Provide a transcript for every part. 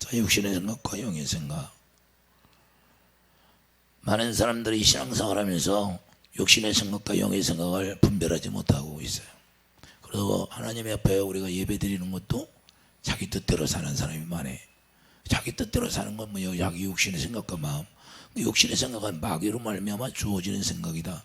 자, 육신의 생각과 영의 생각. 많은 사람들이 신앙생활을 하면서 육신의 생각과 영의 생각을 분별하지 못하고 있어요. 그리고 하나님 앞에 우리가 예배 드리는 것도 자기 뜻대로 사는 사람이 많아요. 자기 뜻대로 사는 건 뭐예요? 자기 육신의 생각과 마음. 육신의 생각은 마귀로 말미암아 주어지는 생각이다.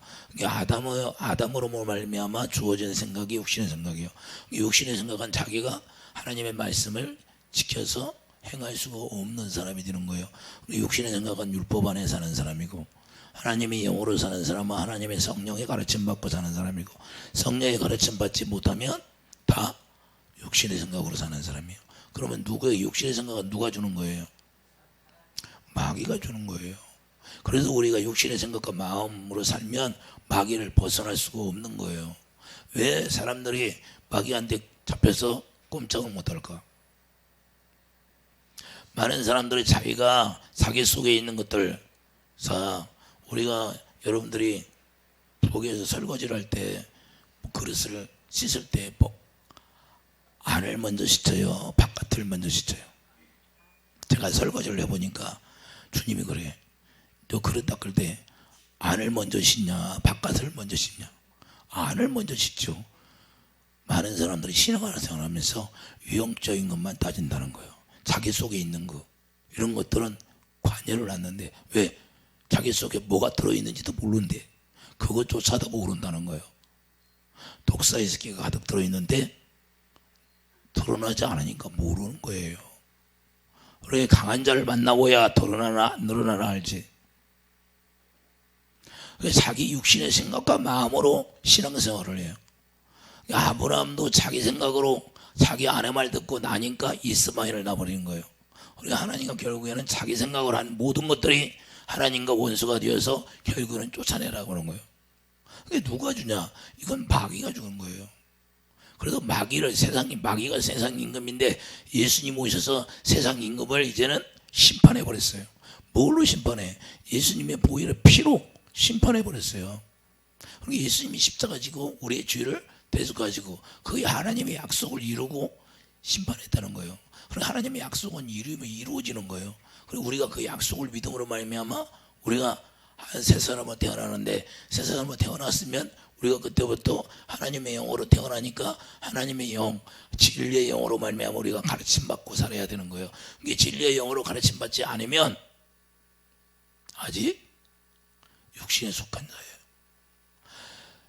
아담으로 말미암아 주어지는 생각이 육신의 생각이에요. 육신의 생각은 자기가 하나님의 말씀을 지켜서 행할 수가 없는 사람이 되는 거예요. 육신의 생각은 율법 안에 사는 사람이고, 하나님의 영으로 사는 사람은 하나님의 성령의 가르침 받고 사는 사람이고, 성령의 가르침 받지 못하면 다 육신의 생각으로 사는 사람이에요. 그러면 육신의 생각은 누가 주는 거예요? 마귀가 주는 거예요. 그래서 우리가 육신의 생각과 마음으로 살면 마귀를 벗어날 수가 없는 거예요. 왜 사람들이 마귀한테 잡혀서 꼼짝을 못할까? 많은 사람들이 자기가 자기 속에 있는 것들, 우리가 여러분들이 거기에서 설거지를 할 때 그릇을 씻을 때 안을 먼저 씻어요, 바깥을 먼저 씻어요? 제가 설거지를 해보니까 주님이 그래. 너 그릇 닦을 때 안을 먼저 씻냐, 바깥을 먼저 씻냐? 안을 먼저 씻죠. 많은 사람들이 신앙생활을 하면서 유형적인 것만 따진다는 거예요. 자기 속에 있는 거, 이런 것들은 관여를 하는데, 왜? 자기 속에 뭐가 들어있는지도 모르는데 그것조차도 모른다는 거예요. 독사의 새끼가 가득 들어있는데 드러나지 않으니까 모르는 거예요. 그래, 강한 자를 만나보야 드러나나 안 드러나나 알지. 자기 육신의 생각과 마음으로 신앙생활을 해요. 아브라함도 자기 생각으로 자기 아내 말 듣고 나니까 이스마엘을 낳아버린 거예요. 그러니까 하나님과 결국에는 자기 생각을 한 모든 것들이 하나님과 원수가 되어서 결국에는 쫓아내라고 하는 거예요. 그게 누가 주냐? 이건 마귀가 주는 거예요. 그래서 마귀가 세상 임금인데 예수님 오셔서 세상 임금을 이제는 심판해 버렸어요. 뭘로 심판해? 예수님의 보혈의 피로 심판해 버렸어요. 그러니까 예수님이 십자가 지고 우리의 죄를 대속하시고 그게 하나님의 약속을 이루고 심판했다는 거예요. 그러니까 하나님의 약속은 이루면 이루어지는 거예요. 그리고 우리가 그 약속을 믿음으로 말미암아 우리가 새 사람으로 태어나는데, 새 사람으로 태어났으면 우리가 그때부터 하나님의 영으로 태어나니까 하나님의 영, 진리의 영으로 말미암아 우리가 가르침 받고 살아야 되는 거예요. 이게 진리의 영으로 가르침 받지 않으면 아직 육신에 속한 자예요.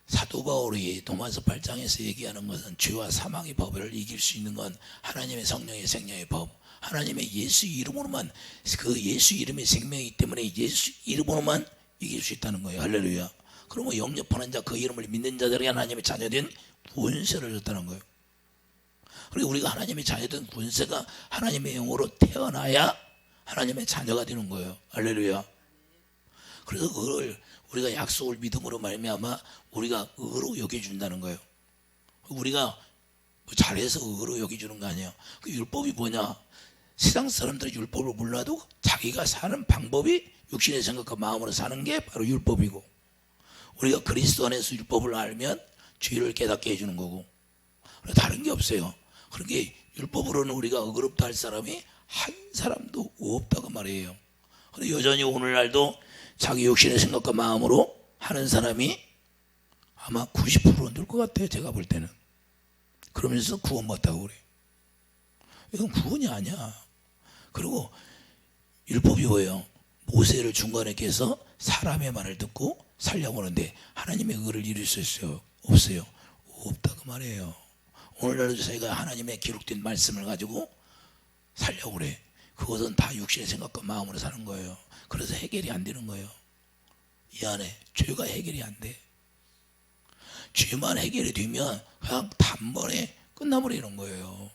사도 바울이 로마서 8장에서 얘기하는 것은 죄와 사망의 법을 이길 수 있는 건 하나님의 성령의 생명의 법, 하나님의 예수 이름으로만, 그 예수 이름의 생명이기 때문에 예수 이름으로만 이길 수 있다는 거예요. 할렐루야. 그러면 영접하는 자, 그 이름을 믿는 자들에게 하나님의 자녀된 권세를 줬다는 거예요. 그리고 우리가 하나님의 자녀된 권세가 하나님의 영으로 태어나야 하나님의 자녀가 되는 거예요. 할렐루야. 그래서 그걸 우리가 약속을 믿음으로 말미암아 우리가 의로 여겨준다는 거예요. 우리가 잘해서 의로 여겨주는 거 아니에요. 그 율법이 뭐냐? 세상 사람들이 율법을 몰라도 자기가 사는 방법이 육신의 생각과 마음으로 사는 게 바로 율법이고, 우리가 그리스도 안에서 율법을 알면 죄를 깨닫게 해주는 거고, 다른 게 없어요. 그러니까 율법으로는 우리가 의롭다 할 사람이 한 사람도 없다고 말이에요. 그런데 여전히 오늘날도 자기 육신의 생각과 마음으로 하는 사람이 아마 90%는 될 것 같아요. 제가 볼 때는. 그러면서 구원받다고 그래요. 이건 구원이 아니야. 그리고 율법이 뭐예요? 모세를 중간에 깨서 사람의 말을 듣고 살려고 하는데 하나님의 의를 이룰 수 있어요? 없어요? 없다고 말해요. 오늘날도 저희가 하나님의 기록된 말씀을 가지고 살려고 그래. 그것은 다 육신의 생각과 마음으로 사는 거예요. 그래서 해결이 안 되는 거예요. 이 안에 죄가 해결이 안 돼. 죄만 해결이 되면 그냥 단번에 끝나버리는 거예요.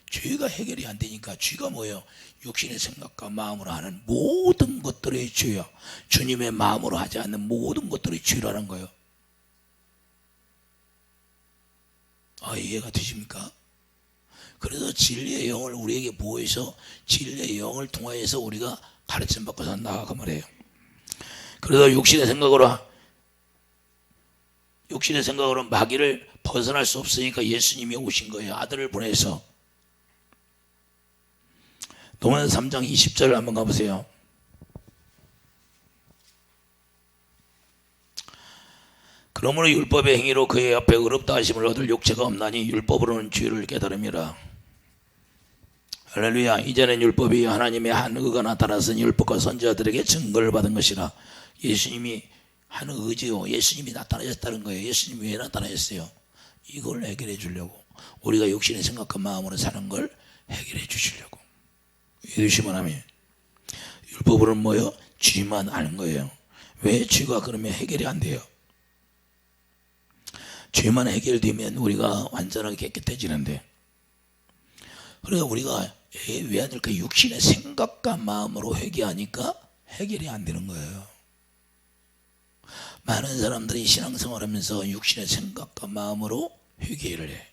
죄가 해결이 안 되니까, 죄가 뭐예요? 육신의 생각과 마음으로 하는 모든 것들의 죄야. 주님의 마음으로 하지 않는 모든 것들이 죄라는 거예요. 이해가 되십니까? 그래서 진리의 영을 우리에게 보호해서 진리의 영을 통하여서 우리가 가르침 받고 산다 그 말이에요. 그래서 육신의 생각으로 마귀를 벗어날 수 없으니까 예수님이 오신 거예요. 아들을 보내서. 로마서 3장 20절 한번 가보세요. 그러므로 율법의 행위로 그의 앞에 의롭다 하심을 얻을 육체가 없나니 율법으로는 죄를 깨달음이라. 할렐루야. 이제는 율법이 하나님의 한 의가 나타나서 율법과 선지자들에게 증거를 받은 것이라. 예수님이 한 의지요. 예수님이 나타나셨다는 거예요. 예수님이 왜 나타나셨어요? 이걸 해결해 주려고. 우리가 육신의 생각과 마음으로 사는 걸 해결해 주시려고. 믿으시면 하면 율법으로는 뭐예요? 죄만 아는 거예요. 왜 죄가 그러면 해결이 안 돼요? 죄만 해결되면 우리가 완전하게 깨끗해지는데, 그러니까 우리가 왜 안 될까? 육신의 생각과 마음으로 회개하니까 해결이 안 되는 거예요. 많은 사람들이 신앙생활하면서 육신의 생각과 마음으로 회개를 해.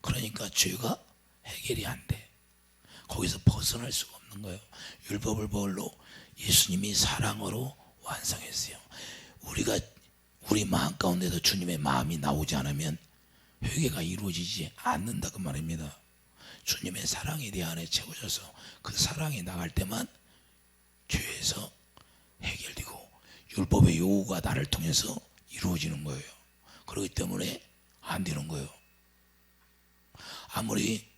그러니까 죄가 해결이 안 돼. 거기서 벗어날 수가 없는 거예요. 율법을 뭘로? 예수님이 사랑으로 완성했어요. 우리 마음 가운데도 주님의 마음이 나오지 않으면 회개가 이루어지지 않는다 그 말입니다. 주님의 사랑이 내 안에 채워져서 그 사랑이 나갈 때만 죄에서 해결되고 율법의 요구가 나를 통해서 이루어지는 거예요. 그렇기 때문에 안 되는 거예요. 아무리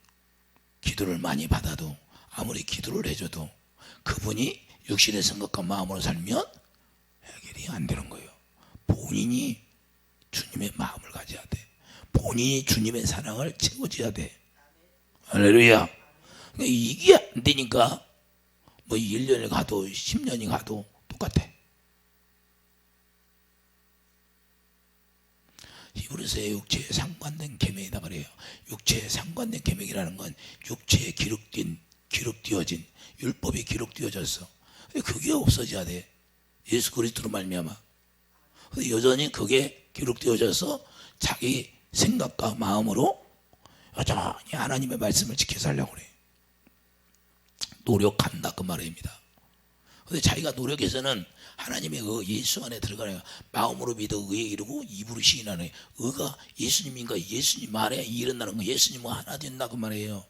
기도를 많이 받아도, 아무리 기도를 해줘도 그분이 육신의 생각과 마음으로 살면 해결이 안 되는 거예요. 본인이 주님의 마음을 가져야 돼. 본인이 주님의 사랑을 채워줘야 돼. 할렐루야. 이게 안 되니까 뭐 1년이 가도 10년이 가도 똑같아. 히브리서의 육체에 상관된 계명이다 그래요. 육체에 상관된 계명이라는 건 육체에 기록되어진 율법이 기록되어졌어. 그게 없어져야 돼. 예수 그리스도로 말미암아. 여전히 그게 기록되어져서 자기 생각과 마음으로 여전히 하나님의 말씀을 지켜 살려고 그래. 노력한다 그 말입니다. 근데 자기가 노력해서는 하나님의 예수 안에 들어가는, 마음으로 믿어 의에 이르고 입으로 시인하는, 의가 예수님인가 예수님 안에 이른다는 거, 예수님과 하나 된다 그 말이에요.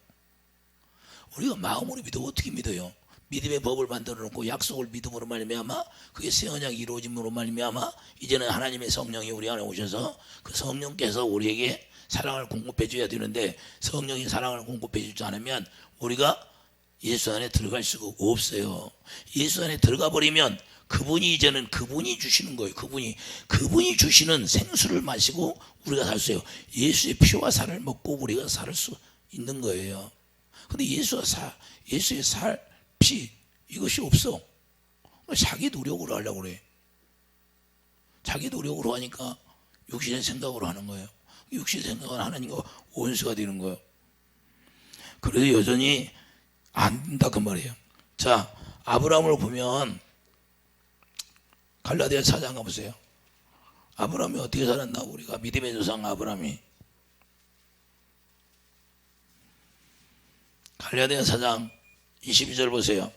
우리가 마음으로 믿어 어떻게 믿어요? 믿음의 법을 만들어 놓고 약속을 믿음으로 말미암아 그게 새 언약이 이루어짐으로 말미암아 이제는 하나님의 성령이 우리 안에 오셔서 그 성령께서 우리에게 사랑을 공급해 줘야 되는데, 성령이 사랑을 공급해 주지 않으면 우리가 예수 안에 들어갈 수가 없어요. 예수 안에 들어가 버리면 그분이 이제는 그분이 주시는 거예요. 그분이 주시는 생수를 마시고 우리가 살 수 있어요. 예수의 피와 살을 먹고 우리가 살 수 있는 거예요. 근데 예수의 살, 피 이것이 없어. 자기 노력으로 하려고 그래. 자기 노력으로 하니까 육신의 생각으로 하는 거예요. 육신의 생각은 하나님과 원수가 되는 거예요. 그래도 여전히 안 된다 그 말이에요. 자, 아브라함을 보면 갈라디아 4장 가보세요. 아브라함이 어떻게 살았나? 우리가 믿음의 조상 아브라함이 갈라디아 4장 22절 보세요.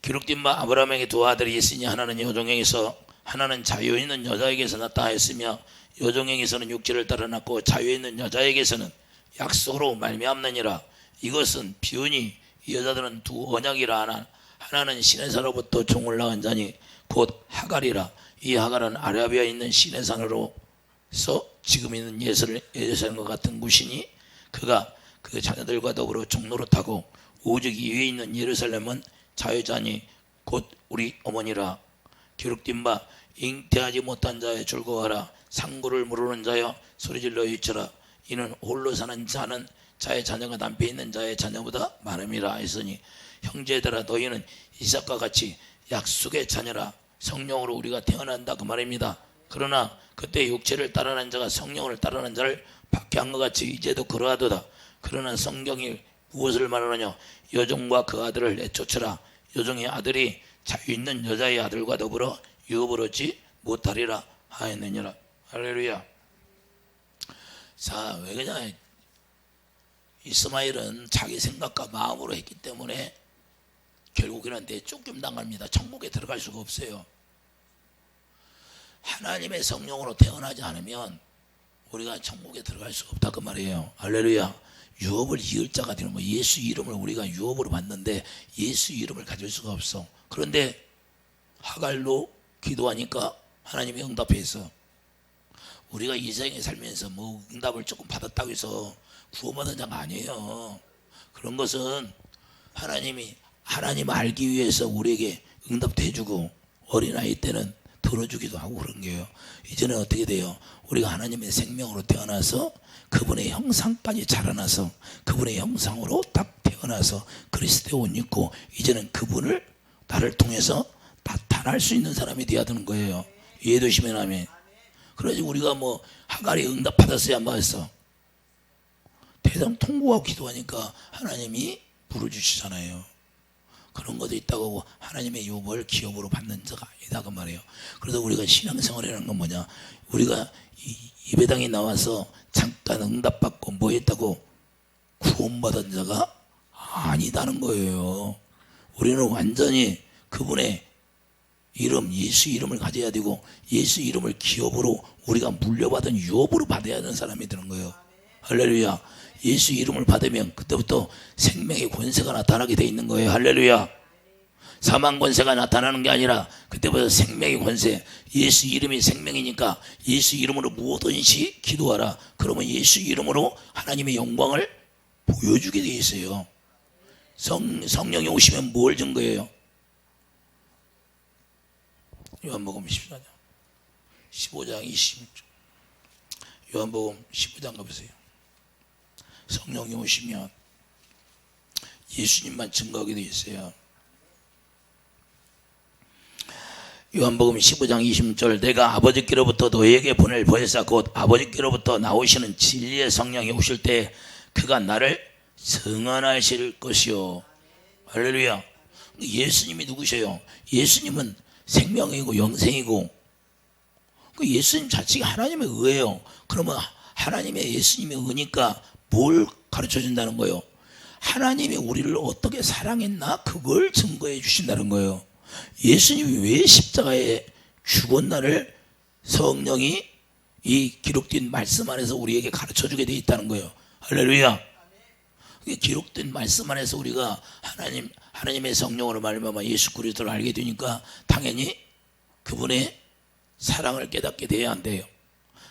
기록된 바 아브라함에게 두 아들이 있으니 하나는 여종에게서 하나는 자유에 있는 여자에게서 낳다 하였으며 여종에게서는 육체를 따라 낳고 자유에 있는 여자에게서는 약속으로 말미암느니라. 이것은 비유니 이 여자들은 두 언약이라 하나는 시내산으로부터 종을 낳은 자니 곧 하갈이라. 이 하갈은 아라비아에 있는 시내산으로서 지금 있는 예루살렘과 같은 곳이니 그가 그 자녀들과 더불어 종노릇하고 오직 이위에 있는 예루살렘은 자유자니 곧 우리 어머니라. 기록된 바 잉태하지 못한 자여 즐거워하라. 상고를 모르는 자여 소리질러 외쳐라. 이는 홀로 사는 자는 자의 자녀가 남편에 있는 자의 자녀보다 많음이라 했으니 형제들아 너희는 이삭과 같이 약속의 자녀라. 성령으로 우리가 태어난다 그 말입니다. 그러나 그때 육체를 따르는 자가 성령을 따르는 자를 박해한 것 같이 이제도 그러하도다. 그러나 성경이 무엇을 말하느냐? 여종과 그 아들을 내쫓으라. 여종의 아들이 자유 있는 여자의 아들과 더불어 유업을 얻지 못하리라 하였느니라. 할렐루야. 자, 왜 그러냐? 이스마엘은 자기 생각과 마음으로 했기 때문에 결국에는 내쫓김 당합니다. 천국에 들어갈 수가 없어요. 하나님의 성령으로 태어나지 않으면 우리가 천국에 들어갈 수가 없다 그 말이에요. 할렐루야. 유업을 이을 자가 되는 거예요. 예수 이름을 우리가 유업으로 받는데 예수 이름을 가질 수가 없어. 그런데 하갈로 기도하니까 하나님이 응답해서 우리가 이 세상에 살면서 뭐 응답을 조금 받았다고 해서 구원받은 자가 아니에요. 그런 것은 하나님 알기 위해서 우리에게 응답도 해주고 어린아이 때는 들어주기도 하고 그런 거예요. 이제는 어떻게 돼요? 우리가 하나님의 생명으로 태어나서 그분의 형상까지 자라나서 그분의 형상으로 딱 태어나서 그리스도의 옷 입고 이제는 그분을 나를 통해서 나타날 수 있는 사람이 되어야 되는 거예요. 이해되시면 아멘. 그래서 우리가 뭐 하갈이 응답받았어야 안 받았어? 대상 통곡하고 기도하니까 하나님이 부르주시잖아요. 그런 것도 있다고 하나님의 유업을 기업으로 받는 자가 아니다 그 말이에요. 그래서 우리가 신앙생활이라는 건 뭐냐? 우리가 예배당에 나와서 잠깐 응답받고 뭐 했다고 구원받은 자가 아니다는 거예요. 우리는 완전히 그분의 이름, 예수 이름을 가져야 되고 예수 이름을 기업으로 우리가 물려받은 유업으로 받아야 하는 사람이 되는 거예요. 할렐루야. 예수 이름을 받으면 그때부터 생명의 권세가 나타나게 돼 있는 거예요. 할렐루야. 사망 권세가 나타나는 게 아니라 그때부터 생명의 권세. 예수 이름이 생명이니까 예수 이름으로 무엇든지 기도하라. 그러면 예수 이름으로 하나님의 영광을 보여주게 돼 있어요. 성령이 오시면 뭘 증거해요? 요한복음 14장 15장 20절. 요한복음 15장 가보세요. 성령이 오시면 예수님만 증거하게 돼 있어요. 요한복음 15장 20절. 내가 아버지께로부터 너희에게 보낼 보혜사 곧 아버지께로부터 나오시는 진리의 성령이 오실 때 그가 나를 증언하실 것이요. 할렐루야. 예수님이 누구셔요? 예수님은 생명이고 영생이고 그 예수님 자체가 하나님의 의예요. 그러면 하나님의 예수님의 의니까 뭘 가르쳐 준다는 거예요? 하나님이 우리를 어떻게 사랑했나 그걸 증거해 주신다는 거예요. 예수님이 왜 십자가에 죽었나를 성령이 이 기록된 말씀 안에서 우리에게 가르쳐 주게 돼 있다는 거예요. 할렐루야. 기록된 말씀 안에서 우리가 하나님의 성령으로 말미암아 예수 그리스도를 알게 되니까 당연히 그분의 사랑을 깨닫게 돼야 안 돼요.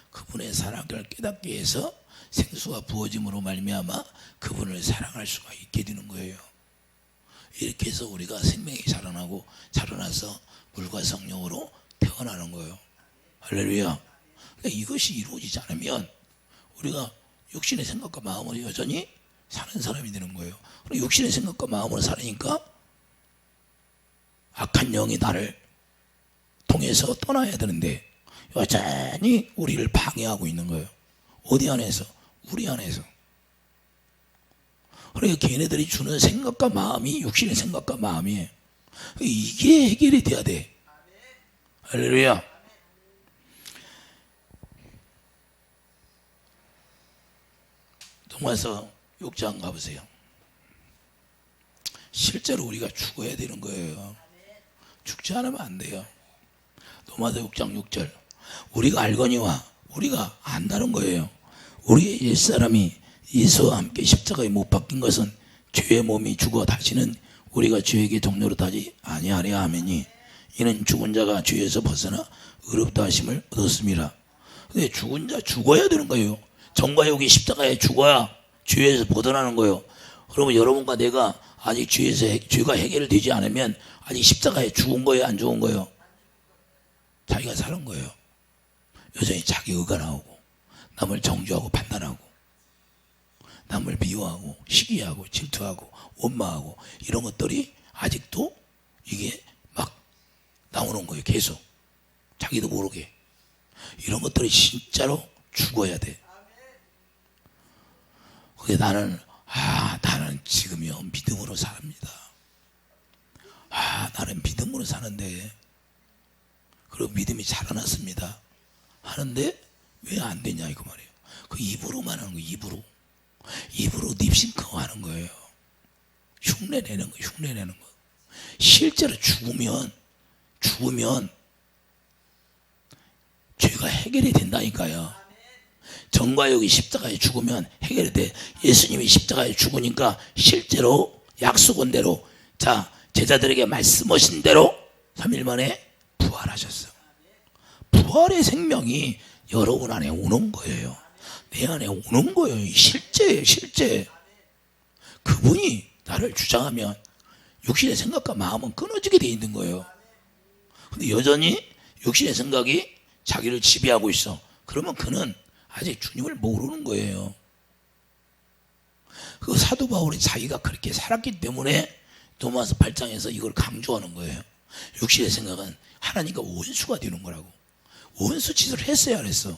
그분의 사랑을 깨닫기 위해서 생수가 부어짐으로 말미암아 그분을 사랑할 수가 있게 되는 거예요. 이렇게 해서 우리가 생명이 자라나서 물과 성령으로 태어나는 거예요. 할렐루야. 그러니까 이것이 이루어지지 않으면 우리가 육신의 생각과 마음으로 여전히 사는 사람이 되는 거예요. 그리고 육신의 생각과 마음으로 살으니까 악한 영이 나를 통해서 떠나야 되는데 여전히 우리를 방해하고 있는 거예요. 어디 안에서? 우리 안에서. 그러니까 걔네들이 주는 생각과 마음이 육신의 생각과 마음이에요. 이게 해결이 돼야 돼. 할렐루야. 로마서 6장 가보세요. 실제로 우리가 죽어야 되는 거예요. 죽지 않으면 안 돼요. 로마서 6장 6절. 우리가 알거니와 우리가 안다는 거예요. 우리의 옛사람이 예수와 함께 십자가에 못 박힌 것은 죄의 몸이 죽어 다시는 우리가 죄에게 동료로 타지 아니하려 하매니 이는 죽은 자가 죄에서 벗어나 의롭다 하심을 얻었습니다. 근데 죽은 자 죽어야 되는 거예요. 정과 욕이 십자가에 죽어야 죄에서 벗어나는 거예요. 그러면 여러분과 내가 아직 죄가 해결되지 않으면 아직 십자가에 죽은 거예요, 안 죽은 거예요? 자기가 사는 거예요. 여전히 자기 의가 나오고 남을 정죄하고 판단하고 남을 미워하고 시기하고 질투하고 원망하고 이런 것들이 아직도 이게 막 나오는 거예요. 계속 자기도 모르게. 이런 것들이 진짜로 죽어야 돼. 근데 나는 지금이요 믿음으로 삽니다. 나는 믿음으로 사는데 그리고 믿음이 자라났습니다 하는데 왜 안 되냐 이거 말이에요. 그 입으로만 하는 거예요. 입으로 립싱크 하는 거예요. 흉내내는 거. 실제로 죽으면 죄가 해결이 된다니까요. 정과 역이 십자가에 죽으면 해결이 돼. 예수님이 십자가에 죽으니까 실제로 약속한 대로, 자, 제자들에게 말씀하신 대로 3일 만에 부활하셨어. 부활의 생명이 여러분 안에 오는 거예요. 내 안에 오는 거예요. 실제예요, 실제. 그분이 나를 주장하면 육신의 생각과 마음은 끊어지게 돼 있는 거예요. 근데 여전히 육신의 생각이 자기를 지배하고 있어. 그러면 그는 아직 주님을 모르는 거예요. 그 사도 바울이 자기가 그렇게 살았기 때문에 로마서 8장에서 이걸 강조하는 거예요. 육신의 생각은 하나님과 원수가 되는 거라고. 원수 짓을 했어야 안 했어?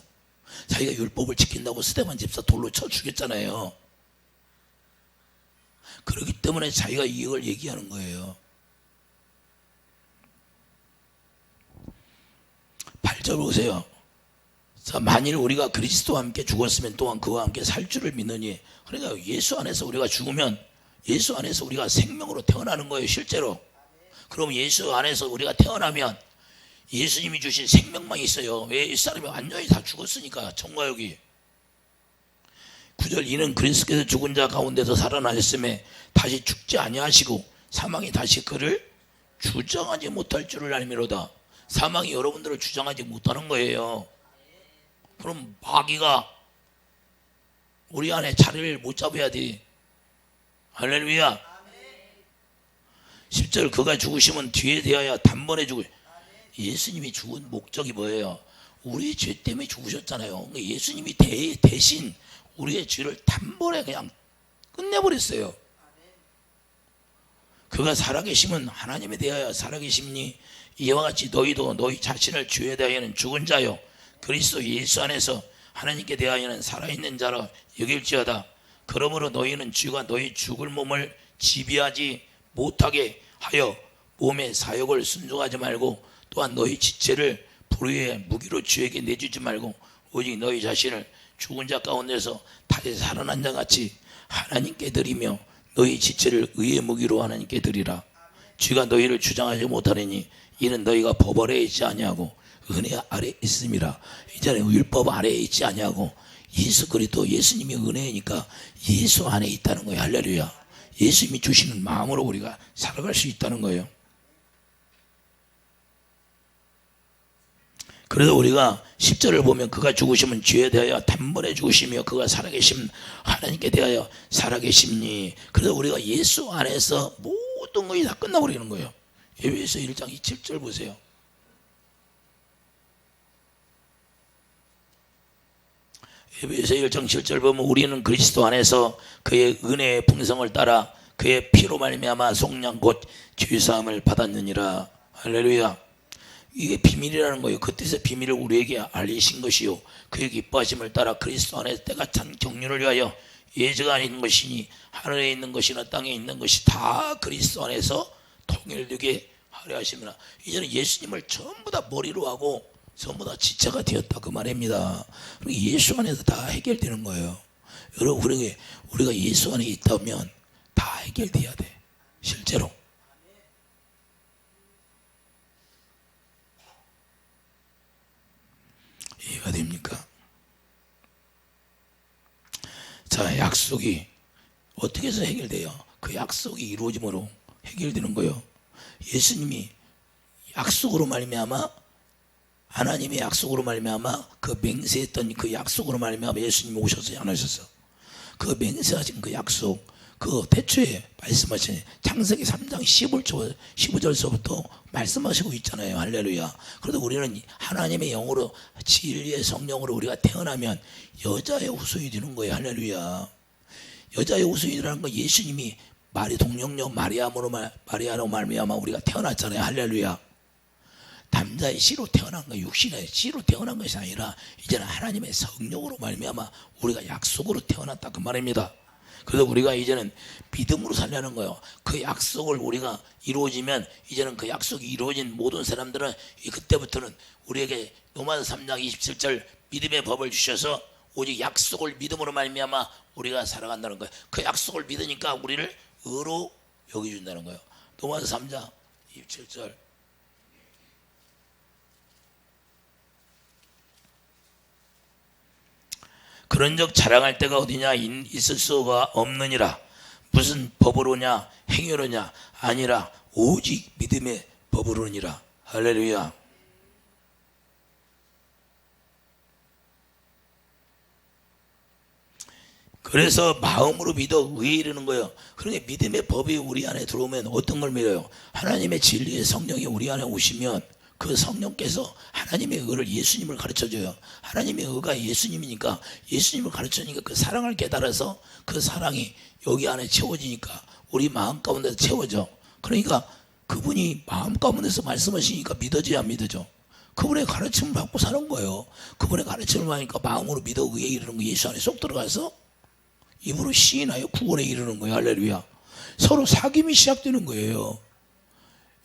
자기가 율법을 지킨다고 스데반 집사 돌로 쳐 죽였잖아요. 그렇기 때문에 자기가 이걸 얘기하는 거예요. 8절 보세요. 자, 만일 우리가 그리스도와 함께 죽었으면 또한 그와 함께 살 줄을 믿느니, 그러니까 예수 안에서 우리가 죽으면 예수 안에서 우리가 생명으로 태어나는 거예요, 실제로. 그럼 예수 안에서 우리가 태어나면 예수님이 주신 생명만 있어요. 왜? 이 사람이 완전히 다 죽었으니까, 정과역이. 9절, 이는 그리스도께서 죽은 자 가운데서 살아나셨음에 다시 죽지 아니하시고 사망이 다시 그를 주장하지 못할 줄을 알미로다. 사망이 여러분들을 주장하지 못하는 거예요. 그럼 마귀가 우리 안에 자리를 못 잡아야 돼. 할렐루야. 10절, 그가 죽으시면 뒤에 대하여 단번에 죽을. 예수님이 죽은 목적이 뭐예요? 우리 죄 때문에 죽으셨잖아요. 예수님이 대신 우리의 죄를 단번에 그냥 끝내버렸어요. 그가 살아계심은 하나님에 대하여 살아계심니 이와 같이 너희도 너희 자신을 죄에 대하여는 죽은 자요 그리스도 예수 안에서 하나님께 대하여는 살아있는 자라 여길지어다. 그러므로 너희는 죄가 너희 죽을 몸을 지배하지 못하게 하여 몸의 사욕을 순종하지 말고, 또한 너희 지체를 불의의 무기로 주에게 내주지 말고 오직 너희 자신을 죽은 자 가운데서 다시 살아난 자 같이 하나님께 드리며 너희 지체를 의의 무기로 하나님께 드리라. 죄가 너희를 주장하지 못하리니 이는 너희가 법 아래에 있지 아니하고 은혜 아래에 있음이라. 이전에 율법 아래에 있지 아니하고 예수 그리스도, 예수님이 은혜니까 예수 안에 있다는 거예요. 할렐루야. 예수님이 주시는 마음으로 우리가 살아갈 수 있다는 거예요. 그래서 우리가 10절을 보면 그가 죽으시면 죄에 대하여 단번에 죽으시며 그가 살아계심 하나님께 대하여 살아계심니. 그래서 우리가 예수 안에서 모든 것이 다 끝나버리는 거예요. 에베소 1장 27절 보세요. 에베소 1장 7절 보면 우리는 그리스도 안에서 그의 은혜의 풍성을 따라 그의 피로 말미암아 속량 곧 죄사함을 받았느니라. 할렐루야. 이게 비밀이라는 거예요. 그 뜻의 비밀을 우리에게 알리신 것이요 그의 기뻐하심을 따라 그리스도 안에 때가 찬 경륜을 위하여 예저가 있는 것이니 하늘에 있는 것이나 땅에 있는 것이 다 그리스도 안에서 통일되게 하려 하심이라. 이제는 예수님을 전부 다 머리로 하고 전부 다 지체가 되었다, 그 말입니다. 예수 안에서 다 해결되는 거예요. 여러분, 우리가 예수 안에 있다면 다 해결돼야 돼, 실제로. 이해가 됩니까? 자, 약속이 어떻게 해서 해결돼요? 그 약속이 이루어짐으로 해결되는 거예요. 예수님이 약속으로 말미암아, 하나님의 약속으로 말미암아 그 맹세했던 그 약속으로 말미암아 예수님이 오셔서 안 하셨어. 그 맹세하신 그 약속, 그 대초에 말씀하신 창세기 3장 15절서부터 말씀하시고 있잖아요. 할렐루야. 그래도 우리는 하나님의 영으로, 진리의 성령으로 우리가 태어나면 여자의 후손이 되는 거예요. 할렐루야. 여자의 후손이라는 건 예수님이 마리 동령녀 마리아로 말미암아 우리가 태어났잖아요. 할렐루야. 남자의 씨로 태어난 거, 육신의 씨로 태어난 것이 아니라 이제는 하나님의 성령으로 말미암아 우리가 약속으로 태어났다, 그 말입니다. 그래서 우리가 이제는 믿음으로 살려는 거예요. 그 약속을 우리가 이루어지면, 이제는 그 약속이 이루어진 모든 사람들은 그때부터는 우리에게 로마서 3장 27절 믿음의 법을 주셔서 오직 약속을 믿음으로 말미암아 우리가 살아간다는 거예요. 그 약속을 믿으니까 우리를 의로 여겨준다는 거예요. 로마서 3장 27절. 그런즉 자랑할 때가 어디냐 있을 수가 없느니라. 무슨 법으로냐 행위로냐 아니라 오직 믿음의 법으로니라. 할렐루야. 그래서 마음으로 믿어 의에 이르는 거예요. 그러니까 믿음의 법이 우리 안에 들어오면 어떤 걸 믿어요? 하나님의 진리의 성령이 우리 안에 오시면 그 성령께서 하나님의 의를, 예수님을 가르쳐줘요. 하나님의 의가 예수님이니까 예수님을 가르쳐주니까 그 사랑을 깨달아서 그 사랑이 여기 안에 채워지니까 우리 마음 가운데서 채워져. 그러니까 그분이 마음 가운데서 말씀하시니까 믿어져야 안 믿어져. 그분의 가르침을 받고 사는 거예요. 그분의 가르침을 받으니까 마음으로 믿어 의에 이르는 거, 예수 안에 쏙 들어가서 입으로 시인하여 구원에 이르는 거예요. 할렐루야. 서로 사귐이 시작되는 거예요.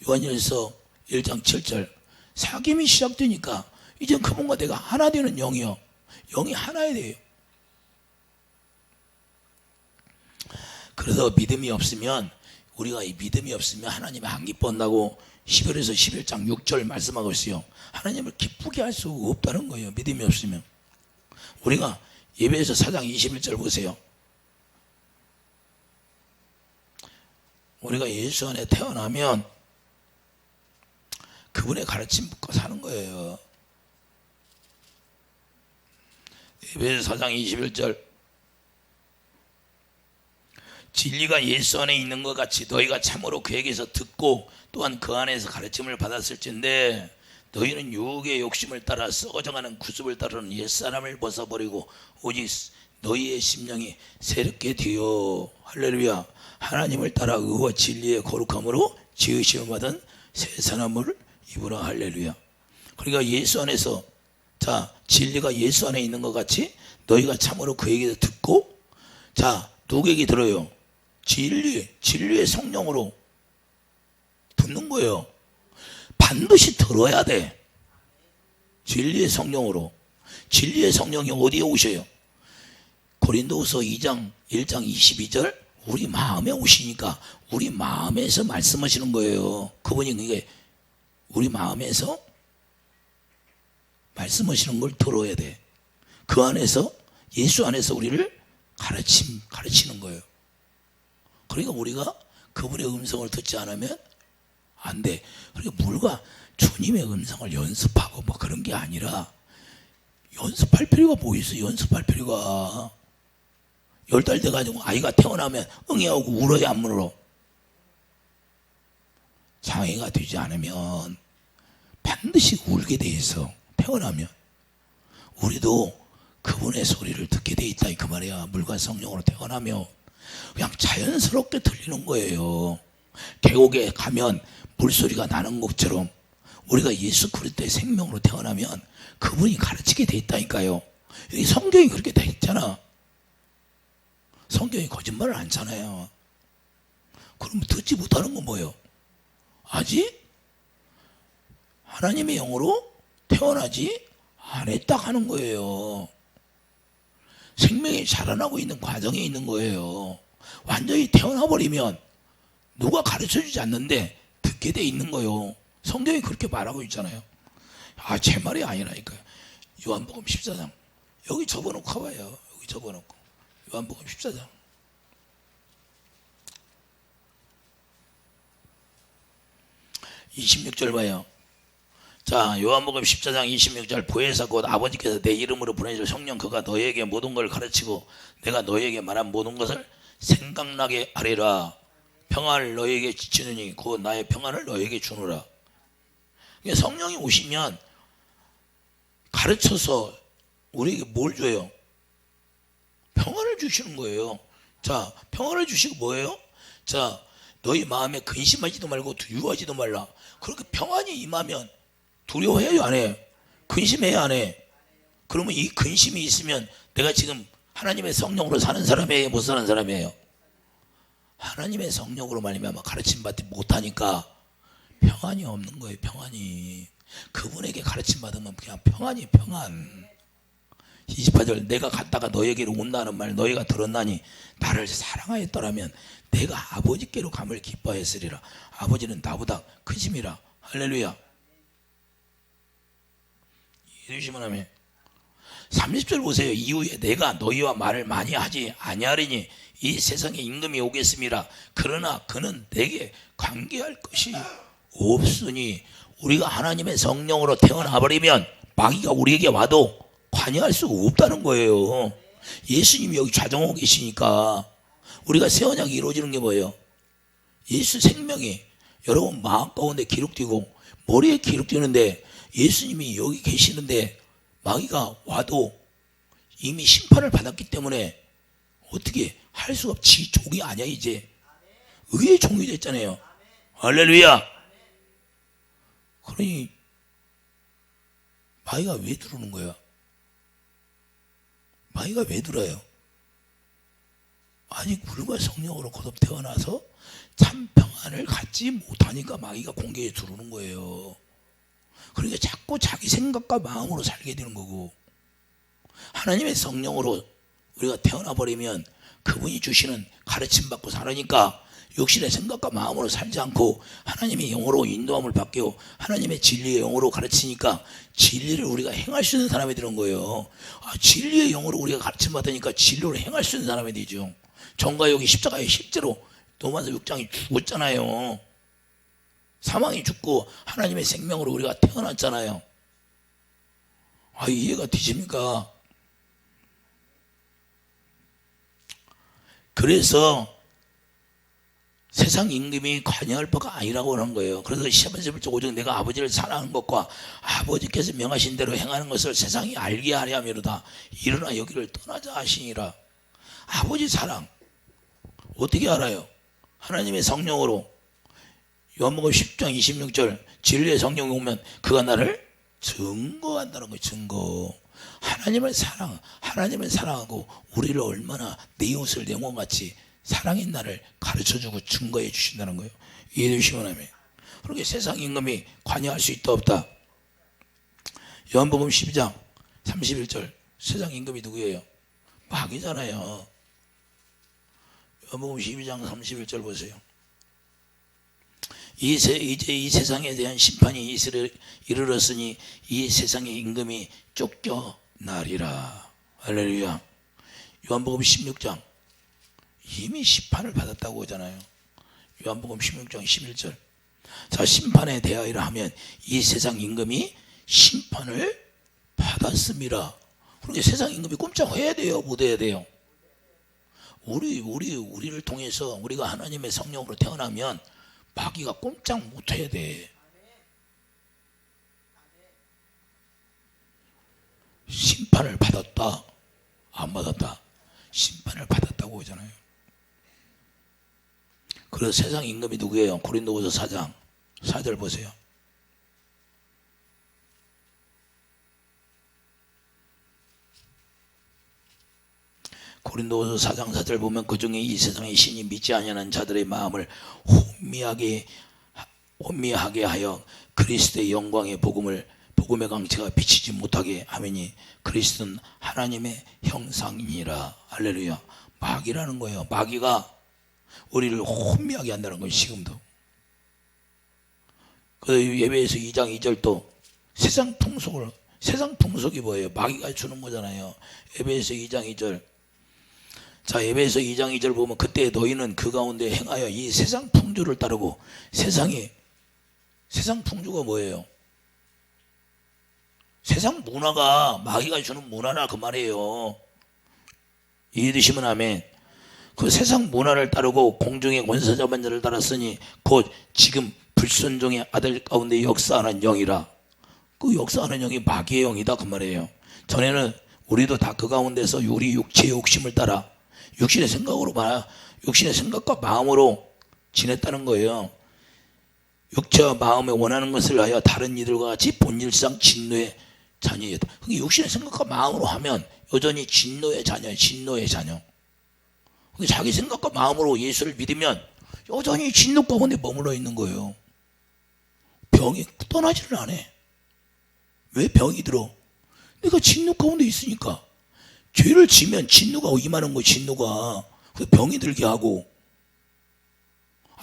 요한일서 1장 7절. 사귐이 시작되니까 이제 그분과 내가 하나 되는 영이요. 영이 하나야 돼요. 그래서 믿음이 없으면, 우리가 이 믿음이 없으면 하나님이 안 기뻐한다고 10월에서 11장 6절 말씀하고 있어요. 하나님을 기쁘게 할 수 없다는 거예요. 믿음이 없으면. 우리가 예배에서 4장 21절 보세요. 우리가 예수 안에 태어나면 그분의 가르침 붙고 사는 거예요. 예배에서 4장 21절. 진리가 예수 안에 있는 것 같이 너희가 참으로 그에게서 듣고 또한 그 안에서 가르침을 받았을진데 너희는 유혹의 욕심을 따라 썩어져가는 구습을 따르는 옛사람을 벗어버리고 오직 너희의 심령이 새롭게 되어 할렐루야 하나님을 따라 의와 진리의 거룩함으로 지으심을 받은 새 사람을 입으라. 할렐루야. 그러니까 예수 안에서, 자, 진리가 예수 안에 있는 것 같이 너희가 참으로 그에게서 듣고, 자, 누구에게 들어요? 진리의 성령으로 듣는 거예요. 반드시 들어야 돼. 진리의 성령으로. 진리의 성령이 어디에 오셔요? 고린도후서 2장 1장 22절. 우리 마음에 오시니까 우리 마음에서 말씀하시는 거예요. 그분이 그게 우리 마음에서 말씀하시는 걸 들어야 돼. 그 안에서, 예수 안에서 우리를 가르치는 거예요. 그러니까 우리가 그분의 음성을 듣지 않으면 안 돼. 그러니까 우리가 주님의 음성을 연습하고 뭐 그런 게 아니라, 연습할 필요가 뭐 있어? 연습할 필요가. 10달 돼가지고 아이가 태어나면 응애하고 울어야 안 울어? 장애가 되지 않으면 반드시 울게 돼 있어. 태어나면. 우리도 그분의 소리를 듣게 돼 있다 그 말이야. 물과 성령으로 태어나면 그냥 자연스럽게 들리는 거예요. 계곡에 가면 물소리가 나는 것처럼 우리가 예수 그리스도의 생명으로 태어나면 그분이 가르치게 돼 있다니까요. 여기 성경이 그렇게 돼 있잖아. 성경이 거짓말을 안 하잖아요. 그럼 듣지 못하는 건 뭐예요? 아직 하나님의 영으로 태어나지 안 했다 하는 거예요. 생명이 자라나고 있는 과정에 있는 거예요. 완전히 태어나 버리면 누가 가르쳐주지 않는데 듣게 돼 있는 거예요. 성경이 그렇게 말하고 있잖아요. 아, 제 말이 아니라니까요. 요한복음 14장 여기 접어놓고 가봐요. 여기 접어놓고 요한복음 14장 26절 봐요. 자, 요한복음 14장 26절. 보혜사 곧 아버지께서 내 이름으로 보내줄 성령 그가 너희에게 모든 걸 가르치고 내가 너희에게 말한 모든 것을 생각나게 하리라. 평안을 너희에게 지치느니 곧 나의 평안을 너희에게 주노라. 그러니까 성령이 오시면 가르쳐서 우리에게 뭘 줘요? 평안을 주시는 거예요. 자, 평안을 주시고 뭐예요? 자, 너희 마음에 근심하지도 말고 두려워하지도 말라. 그렇게 평안이 임하면 두려워해요, 안 해? 근심해요, 안 해? 그러면 이 근심이 있으면 내가 지금 하나님의 성령으로 사는 사람이에요, 못 사는 사람이에요? 하나님의 성령으로 말미암아 가르침 받지 못하니까 평안이 없는 거예요. 평안이. 그분에게 가르침 받으면 그냥 평안이 평안. 28절. 내가 갔다가 너에게로 온다는 말 너희가 들었나니 나를 사랑하였더라면 내가 아버지께로 감을 기뻐했으리라. 아버지는 나보다 크심이라. 할렐루야. 이해되시면 하면 30절 보세요. 이후에 내가 너희와 말을 많이 하지 아니하리니 이 세상에 임금이 오겠습니다. 그러나 그는 내게 관계할 것이 없으니, 우리가 하나님의 성령으로 태어나 버리면 마귀가 우리에게 와도 관여할 수가 없다는 거예요. 예수님이 여기 좌정하고 계시니까. 우리가 새 언약이 이루어지는 게 뭐예요? 예수 생명이 여러분 마음 가운데 기록되고 머리에 기록되는데, 예수님이 여기 계시는데 마귀가 와도 이미 심판을 받았기 때문에 어떻게 할 수가 없지. 종이 아니야. 이제 의의 종이 됐잖아요. 할렐루야. 그러니 마귀가 왜 들어오는 거야? 마귀가 왜 들어요? 아직 불과 성령으로 거듭 태어나서 참 평안을 갖지 못하니까 마귀가 공격에 들어오는 거예요. 그러니까 자꾸 자기 생각과 마음으로 살게 되는 거고, 하나님의 성령으로 우리가 태어나 버리면 그분이 주시는 가르침 받고 살으니까 육신의 생각과 마음으로 살지 않고 하나님의 영으로 인도함을 받고 하나님의 진리의 영으로 가르치니까 진리를 우리가 행할 수 있는 사람이 되는 거예요. 진리의 영으로 우리가 가르침 받으니까 진리로 행할 수 있는 사람이 되죠. 정가 여기 십자가에 실제로 로마서 6장이 죽었잖아요. 사망이 죽고 하나님의 생명으로 우리가 태어났잖아요. 이해가 되십니까? 그래서 세상 임금이 관여할 바가 아니라고 하는 거예요. 그래서 11절 5절 내가 아버지를 사랑하는 것과 아버지께서 명하신 대로 행하는 것을 세상이 알게 하려 함이로다. 일어나 여기를 떠나자 하시니라. 아버지 사랑 어떻게 알아요? 하나님의 성령으로. 요한복음 10장 26절 진리의 성령이 오면 그가 나를 증거한다는 거예요. 증거. 하나님을 사랑하고 우리를 얼마나 내 옷을 내 몸같이 사랑인 나를 가르쳐주고 증거해 주신다는 거예요. 이해되시면 하면. 그렇게 세상 임금이 관여할 수 있다 없다? 요한복음 12장 31절 세상 임금이 누구예요? 마귀잖아요. 요한복음 12장 31절 보세요. 이제 이 세상에 대한 심판이 이르렀으니 이 세상의 임금이 쫓겨나리라. 할렐루야. 요한복음 16장 이미 심판을 받았다고 하잖아요. 요한복음 16장 11절. 자, 심판에 대하여라 하면 이 세상 임금이 심판을 받았습니다. 그러니까 세상 임금이 꼼짝해야 돼요? 못 해야 돼요? 우리를 통해서 우리가 하나님의 성령으로 태어나면 마귀가 꼼짝 못 해야 돼. 심판을 받았다, 안 받았다? 심판을 받았다고 하잖아요. 그래서 세상 임금이 누구예요? 고린도후서 4장 4절 보세요. 고린도후서 4장 4절 보면 그중에 이 세상의 신이 믿지 아니하는 자들의 마음을 혼미하게 하여 그리스도의 영광의 복음의 강체가 비치지 못하게 하매니 그리스도는 하나님의 형상이니라. 할렐루야. 마귀라는 거예요. 마귀가 우리를 혼미하게 한다는 거예요. 지금도. 그 예배에서 2장 2절도 세상 풍속이 뭐예요? 마귀가 주는 거잖아요. 예배에서 2장 2절. 자, 예배에서 2장 2절 보면 그때 너희는 그 가운데 행하여 이 세상 풍조를 따르고. 세상 풍조가 뭐예요? 세상 문화가 마귀가 주는 문화라 그 말이에요. 이해되시면 아멘. 그 세상 문화를 따르고 공중의 권세 잡은 자를 따랐으니 곧 지금 불순종의 아들 가운데 역사하는 영이라. 그 역사하는 영이 마귀의 영이다 그 말이에요. 전에는 우리도 다 그 가운데서 우리 육체의 욕심을 따라 육신의 생각과 마음으로 지냈다는 거예요. 육체와 마음에 원하는 것을 하여 다른 이들과 같이 본질상 진노의 자녀였다. 육신의 생각과 마음으로 하면 여전히 진노의 자녀예요. 진노의 자녀. 자기 생각과 마음으로 예수를 믿으면 여전히 진노 가운데 머물러 있는 거예요. 병이 떠나지를 않아. 왜 병이 들어? 내가 진노 가운데 있으니까. 죄를 지면 진노가 임하는 거예요. 진노가. 병이 들게 하고.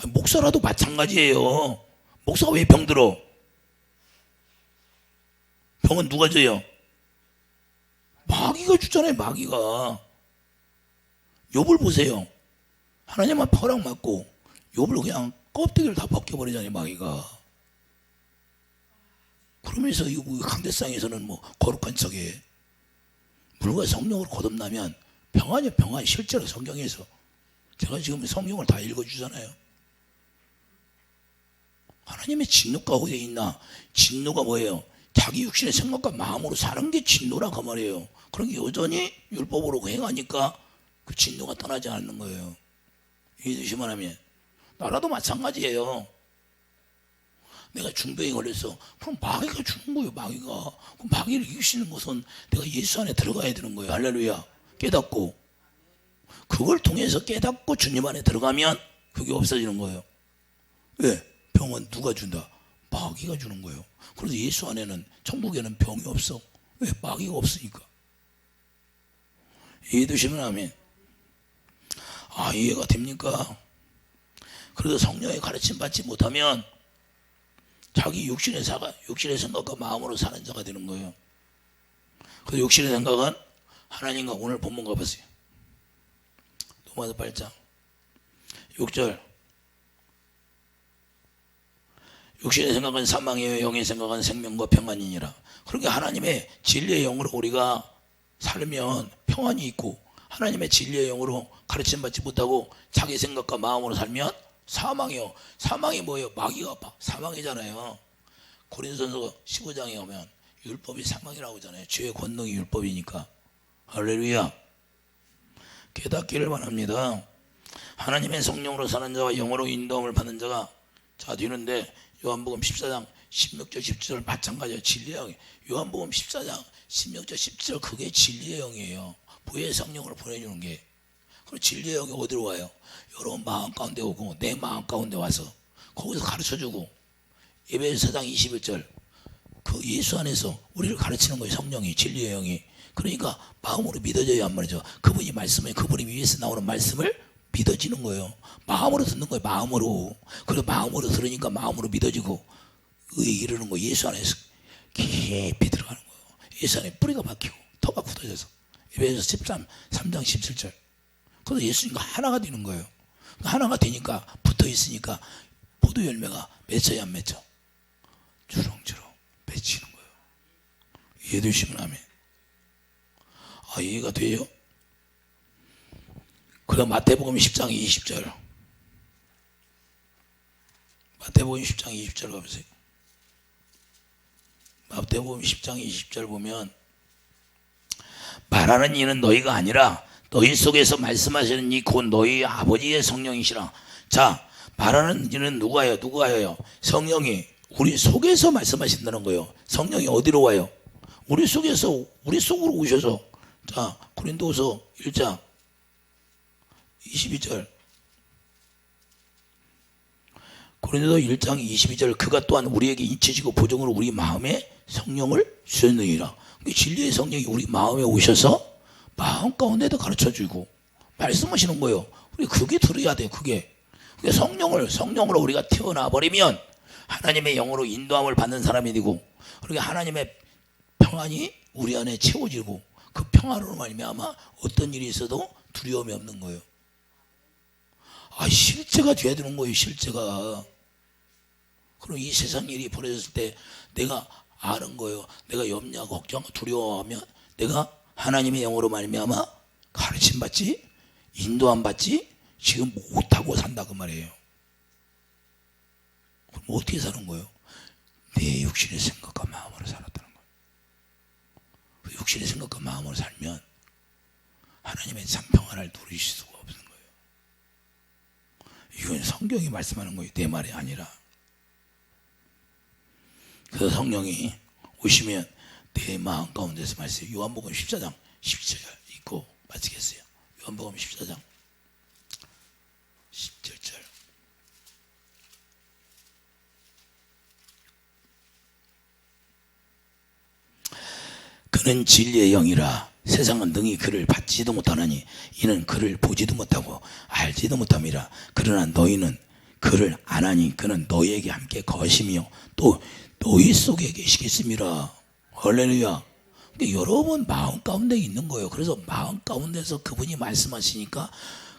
목사라도 마찬가지예요. 목사가 왜 병들어? 병은 누가 져요? 마귀가 주잖아요. 마귀가. 욥을 보세요. 하나님만 퍼랑 맞고 욥을 그냥 껍데기를 다 벗겨버리잖아요. 마귀가. 그러면서 이 강대상에서는 뭐 거룩한 척에 물과 성령으로 거듭나면 평안이요. 평안. 실제로 성경에서 제가 지금 성경을 다 읽어주잖아요. 하나님의 진노가 어디에 있나? 진노가 뭐예요? 자기 육신의 생각과 마음으로 사는 게 진노라 그 말이에요. 그런 게 여전히 율법으로 행하니까 그 진노가 떠나지 않는 거예요. 이해되시면 하면 나라도 마찬가지예요. 내가 중병에 걸렸어. 그럼 마귀가 주는 거예요. 마귀가. 그럼 마귀를 이길 수 있는 것은 내가 예수 안에 들어가야 되는 거예요. 할렐루야. 깨닫고 그걸 통해서 깨닫고 주님 안에 들어가면 그게 없어지는 거예요. 왜? 병은 누가 준다? 마귀가 주는 거예요. 그래서 예수 안에는 천국에는 병이 없어. 왜? 마귀가 없으니까. 이해되시면 아멘. 아, 이해가 됩니까? 그래도 성령의 가르침 받지 못하면 자기 육신의 생각과 마음으로 사는 자가 되는 거예요. 그 육신의 생각은 하나님과 오늘 본문 가보세요. 로마서 8장 6절. 육신의 생각은 사망이요 영의 생각은 생명과 평안이니라. 그러니까 하나님의 진리의 영으로 우리가 살면 평안이 있고, 하나님의 진리의 영으로 가르침 받지 못하고 자기 생각과 마음으로 살면 사망이요. 사망이 뭐예요? 마귀가 사망이잖아요. 고린도전서 15장에 오면 율법이 사망이라고 하잖아요. 죄의 권능이 율법이니까. 할렐루야. 깨닫기를 바랍니다. 하나님의 성령으로 사는 자와 영으로 인도함을 받는 자가, 자 뒤는데 요한복음 14장 16절 17절 마찬가지예요. 진리의 영. 요한복음 14장 16절 17절 그게 진리의 영이에요. 부의 성령으로 보내주는 게. 그럼 진리의 영이 어디로 와요? 여러분 마음 가운데 오고 내 마음 가운데 와서 거기서 가르쳐주고, 에베소 4장 21절 그 예수 안에서 우리를 가르치는 거예요. 성령이, 진리의 영이. 그러니까 마음으로 믿어져야 한 말이죠. 그분이 말씀에, 그분이 위에서 나오는 말씀을 믿어지는 거예요. 마음으로 듣는 거예요. 마음으로. 그래서 마음으로 들으니까 마음으로 믿어지고 의에 이르는 거. 예수 안에서 깊이 들어가는 거예요. 예수 안에 뿌리가 박히고 터가 굳어져서. 에베소 3장 17절. 그래서 예수님과 하나가 되는 거예요. 하나가 되니까 붙어 있으니까 포도 열매가 맺혀야 안 맺혀? 주렁주렁 맺히는 거예요. 이해되시면 아멘. 아, 이해가 돼요? 그럼 마태복음 10장 20절. 마태복음 10장 20절 가보세요. 마태복음 10장 20절 보면 말하는 이는 너희가 아니라 너희 속에서 말씀하시는 이 곧 너희 아버지의 성령이시라. 자, 말하는 이는 누가예요? 성령이 우리 속에서 말씀하신다는 거예요. 성령이 어디로 와요? 우리 속에서, 우리 속으로 오셔서. 자, 고린도서 1장 22절. 고린도서 1장 22절. 그가 또한 우리에게 인치시고 보증으로 우리 마음에 성령을 주셨느니라. 진리의 성령이 우리 마음에 오셔서 마음 가운데도 가르쳐주고 말씀하시는 거예요. 우리 그게 들어야 돼요. 그게 성령으로 우리가 태어나 버리면 하나님의 영으로 인도함을 받는 사람이 되고, 그러니까 하나님의 평안이 우리 안에 채워지고, 그 평안으로 말미암아 어떤 일이 있어도 두려움이 없는 거예요. 아, 실제가 돼야 되는 거예요. 실제가. 그럼 이 세상 일이 벌어졌을 때 내가 아는 거예요. 내가 염려, 걱정, 두려워하면 내가 하나님의 영으로 말미암아 가르침 받지, 인도함 받지 지금 못하고 산다 그 말이에요. 그럼 어떻게 사는 거예요? 내 육신의 생각과 마음으로 살았다는 거예요. 그 육신의 생각과 마음으로 살면 하나님의 참 평안을 누릴 수가 없는 거예요. 이건 성경이 말씀하는 거예요. 내 말이 아니라. 그래서 성령이 오시면 내 마음 가운데서 말씀. 요한복음 14장 17절 읽고 마치겠어요. 요한복음 14장 17절. 그는 진리의 영이라. 세상은 능히 그를 받지도 못하나니 이는 그를 보지도 못하고 알지도 못함이라. 그러나 너희는 그를 아나니 그는 너희에게 함께 거하시며 또 너희 속에 계시겠습니다. 할렐루야. 그러니까 여러분 마음 가운데 있는 거예요. 그래서 마음 가운데서 그분이 말씀하시니까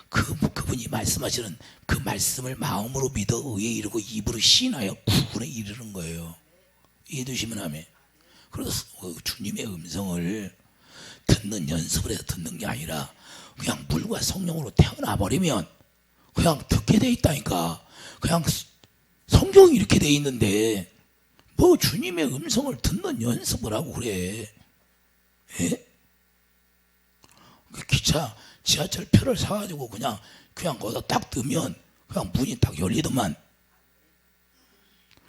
그분이 말씀하시는 그 말씀을 마음으로 믿어 의에 이르고 입으로 시인하여 구원에 이르는 거예요. 이해되시면 아멘. 그래서 주님의 음성을 듣는 연습을 해서 듣는 게 아니라 그냥 물과 성령으로 태어나 버리면 그냥 듣게 돼 있다니까. 그냥 성경이 이렇게 돼 있는데 뭐 주님의 음성을 듣는 연습을 하고 그래. 예? 기차 지하철 표를 사가지고 그냥 거기다 딱 뜨면 그냥 문이 딱 열리더만.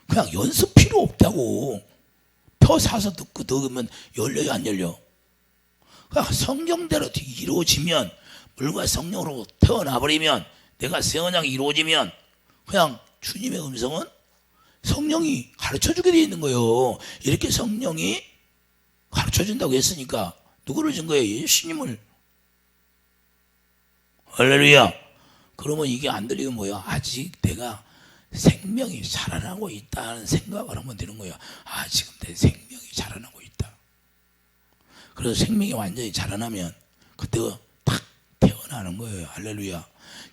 그냥 연습 필요 없다고. 표 사서 듣고 들으면 열려요 안 열려? 그냥 성경대로 이루어지면 물과 성령으로 태어나버리면 내가 세언양이 이루어지면 그냥 주님의 음성은 성령이 가르쳐주게 되어 있는 거예요. 이렇게 성령이 가르쳐준다고 했으니까 누구를 준 거예요? 예수님을. 할렐루야. 그러면 이게 안 들리면 뭐야? 아직 내가 생명이 자라나고 있다는 생각을 하면 되는 거예요. 아, 지금 내 생명이 자라나고 있다. 그래서 생명이 완전히 자라나면 그때가 탁 태어나는 거예요. 할렐루야.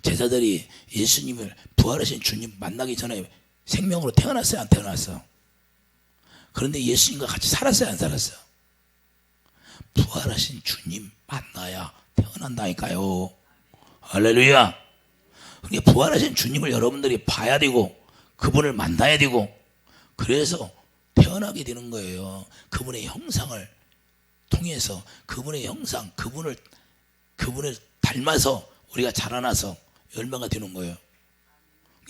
제자들이 예수님을 부활하신 주님 만나기 전에 생명으로 태어났어요? 안 태어났어? 그런데 예수님과 같이 살았어요? 안 살았어요? 부활하신 주님 만나야 태어난다니까요. 할렐루야. 그러니까 부활하신 주님을 여러분들이 봐야 되고 그분을 만나야 되고 그래서 태어나게 되는 거예요. 그분의 형상을 통해서 그분의 형상, 그분을 닮아서 우리가 자라나서 열매가 되는 거예요.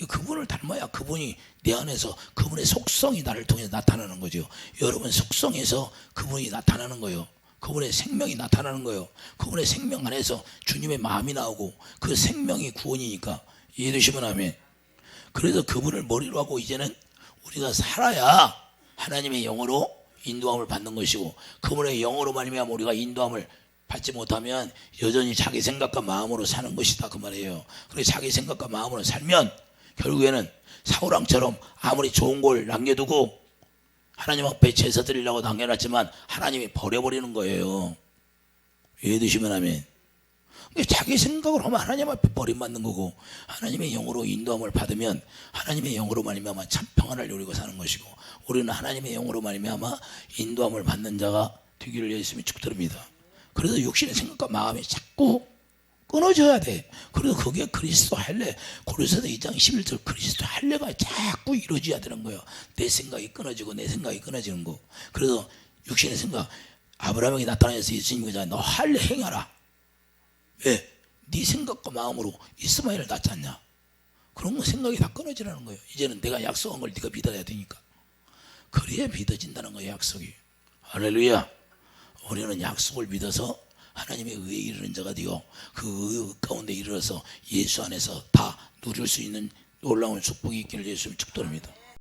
그분을 닮아야 그분이 내 안에서 그분의 속성이 나를 통해 나타나는 거죠. 여러분 속성에서 그분이 나타나는 거예요. 그분의 생명이 나타나는 거예요. 그분의 생명 안에서 주님의 마음이 나오고 그 생명이 구원이니까. 이해되시면 아멘. 그래서 그분을 머리로 하고 이제는 우리가 살아야 하나님의 영으로 인도함을 받는 것이고 그분의 영으로 말미암아 우리가 인도함을 받지 못하면 여전히 자기 생각과 마음으로 사는 것이다 그 말이에요. 그래서 자기 생각과 마음으로 살면 결국에는 사울왕처럼 아무리 좋은 걸 남겨두고 하나님 앞에 제사 드리려고 남겨놨지만 하나님이 버려버리는 거예요. 이해되시면 아멘. 자기 생각으로 하면 하나님 앞에 버림받는 거고 하나님의 영으로 인도함을 받으면 하나님의 영으로 말미암아 참 평안을 누리고 사는 것이고 우리는 하나님의 영으로 말미암아 인도함을 받는 자가 되기를 예수님이 축도합니다. 그래서 육신의 생각과 마음이 자꾸 끊어져야 돼. 그래서 그게 그리스도 할례. 고린도서 2장 11절 그리스도 할례가 자꾸 이루어져야 되는 거예요. 내 생각이 끊어지고 내 생각이 끊어지는 거. 그래서 육신의 생각 아브라함에게 나타나서 예수님이 그러잖아요. 너 할례 행하라. 왜? 네 생각과 마음으로 이스마엘을 낳지 않냐? 그런 거 생각이 다 끊어지라는 거예요. 이제는 내가 약속한 걸 네가 믿어야 되니까. 그래야 믿어진다는 거예요. 약속이. 할렐루야. 우리는 약속을 믿어서 하나님의 의에 이르는 자가 되어 그 의 가운데 이르러서 예수 안에서 다 누릴 수 있는 놀라운 축복이 있기를 예수님 축도합니다.